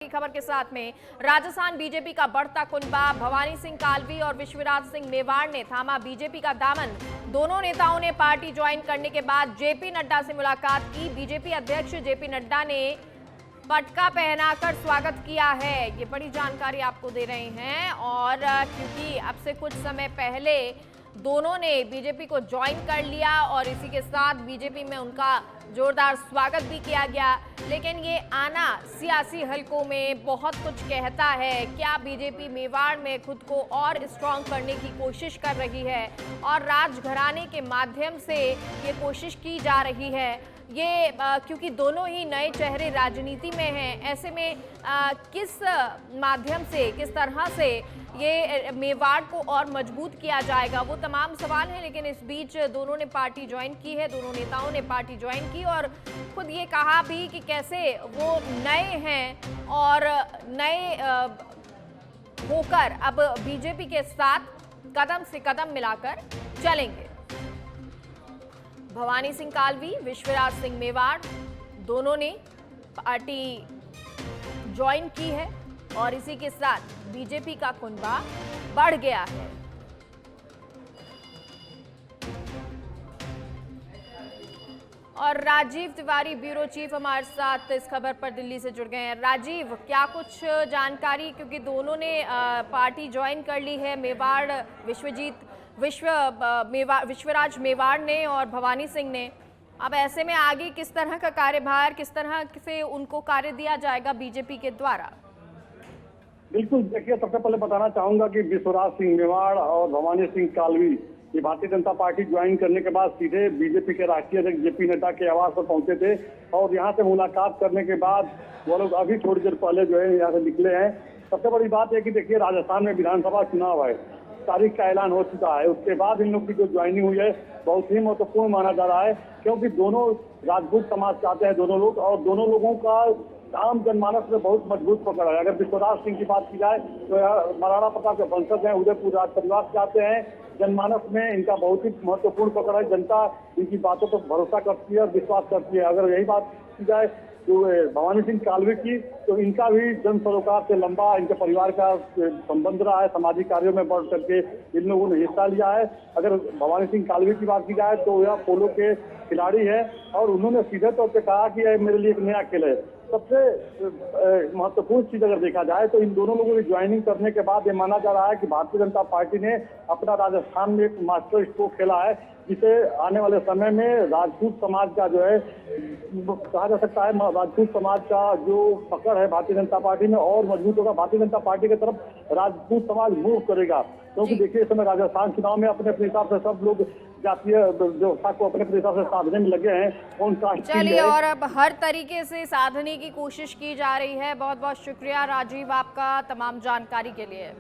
खबर के साथ में राजस्थान बीजेपी का बढ़ता कुनबा। भवानी सिंह कालवी और विश्वराज सिंह मेवाड़ ने थामा बीजेपी का दामन। दोनों नेताओं ने पार्टी ज्वाइन करने के बाद जेपी नड्डा से मुलाकात की। बीजेपी अध्यक्ष जेपी नड्डा ने पटका पहनाकर स्वागत किया है। ये बड़ी जानकारी आपको दे रहे हैं। और क्योंकि अब से कुछ समय पहले दोनों ने बीजेपी को ज्वाइन कर लिया और इसी के साथ बीजेपी में उनका जोरदार स्वागत भी किया गया, लेकिन ये आना सियासी हलकों में बहुत कुछ कहता है। क्या बीजेपी मेवाड़ में खुद को और स्ट्रांग करने की कोशिश कर रही है और राजघराने के माध्यम से ये कोशिश की जा रही है। ये क्योंकि दोनों ही नए चेहरे राजनीति में हैं, ऐसे में किस माध्यम से, किस तरह से ये मेवाड़ को और मजबूत किया जाएगा, वो तमाम सवाल हैं। लेकिन इस बीच दोनों ने पार्टी ज्वाइन की है, दोनों नेताओं ने पार्टी ज्वाइन की और खुद ये कहा भी कि कैसे वो नए हैं और नए होकर अब बीजेपी के साथ कदम से कदम मिलाकर चलेंगे। भवानी सिंह कालवी, विश्वराज सिंह मेवाड़ दोनों ने पार्टी ज्वाइन की है और इसी के साथ बीजेपी का कुनबा बढ़ गया है। और राजीव तिवारी, ब्यूरो चीफ, हमारे साथ इस खबर पर दिल्ली से जुड़ गए हैं। राजीव, क्या कुछ जानकारी, क्योंकि दोनों ने पार्टी ज्वाइन कर ली है, मेवाड़ विश्वराज मेवाड़ ने और भवानी सिंह ने। अब ऐसे में आगे किस तरह का कार्यभार, किस तरह से उनको कार्य दिया जाएगा बीजेपी के द्वारा? बिल्कुल, देखिए, सबसे पहले बताना चाहूंगा कि विश्वराज सिंह मेवाड़ और भवानी सिंह कालवी ये भारतीय जनता पार्टी ज्वाइन करने के बाद सीधे बीजेपी के राष्ट्रीय अध्यक्ष जेपी नड्डा के आवास पर पहुंचे थे और यहां से मुलाकात करने के बाद वो लोग अभी थोड़ी देर पहले जो है यहाँ से निकले हैं। सबसे बड़ी बात है कि देखिए, राजस्थान में विधानसभा चुनाव है, तारीख का ऐलान हो चुका है। उसके बाद इन लोग की जो ज्वाइनिंग हुई है बहुत ही महत्वपूर्ण माना जा रहा है, क्योंकि दोनों राजपूत समाज चाहते हैं दोनों लोग, और दोनों लोगों का आम जनमानस में बहुत मजबूत पकड़ है। अगर विश्वराज सिंह की बात की जाए तो महाराणा प्रताप के वंशज हैं, उदयपुर राज परिवार चाहते हैं। जनमानस में इनका बहुत ही महत्वपूर्ण पकड़ है, जनता इनकी बातों पर भरोसा करती है और विश्वास करती है। अगर यही बात की जाए तो भवानी सिंह कालवी की, तो इनका भी जन सरोकार से लंबा इनके परिवार का संबंध रहा है। सामाजिक कार्यों में बढ़ करके इन लोगों ने हिस्सा लिया है। अगर भवानी सिंह कालवी की बात की जाए तो यह पोलो के खिलाड़ी है और उन्होंने सीधे तौर पर कहा कि यह मेरे लिए एक नया खेल है। सबसे महत्वपूर्ण चीज अगर देखा जाए तो इन दोनों लोगों की ज्वाइनिंग करने के बाद ये माना जा रहा है कि भारतीय जनता पार्टी ने अपना राजस्थान में एक मास्टर स्ट्रोक खेला है, जिसे आने वाले समय में राजपूत समाज का जो है कहा जा सकता है, राजपूत समाज का जो पकड़ है भारतीय जनता पार्टी में और मजबूत होगा। भारतीय जनता पार्टी की तरफ राजपूत समाज मूव करेगा, क्योंकि देखिए, इस समय राजस्थान चुनाव में अपने अपने हिसाब से सब लोग जातीय व्यवस्था को अपने हिसाब से साधने में लगे हैं। उनका चलिए, और अब हर तरीके से साधने की कोशिश की जा रही है। बहुत बहुत शुक्रिया राजीव आपका तमाम जानकारी के लिए।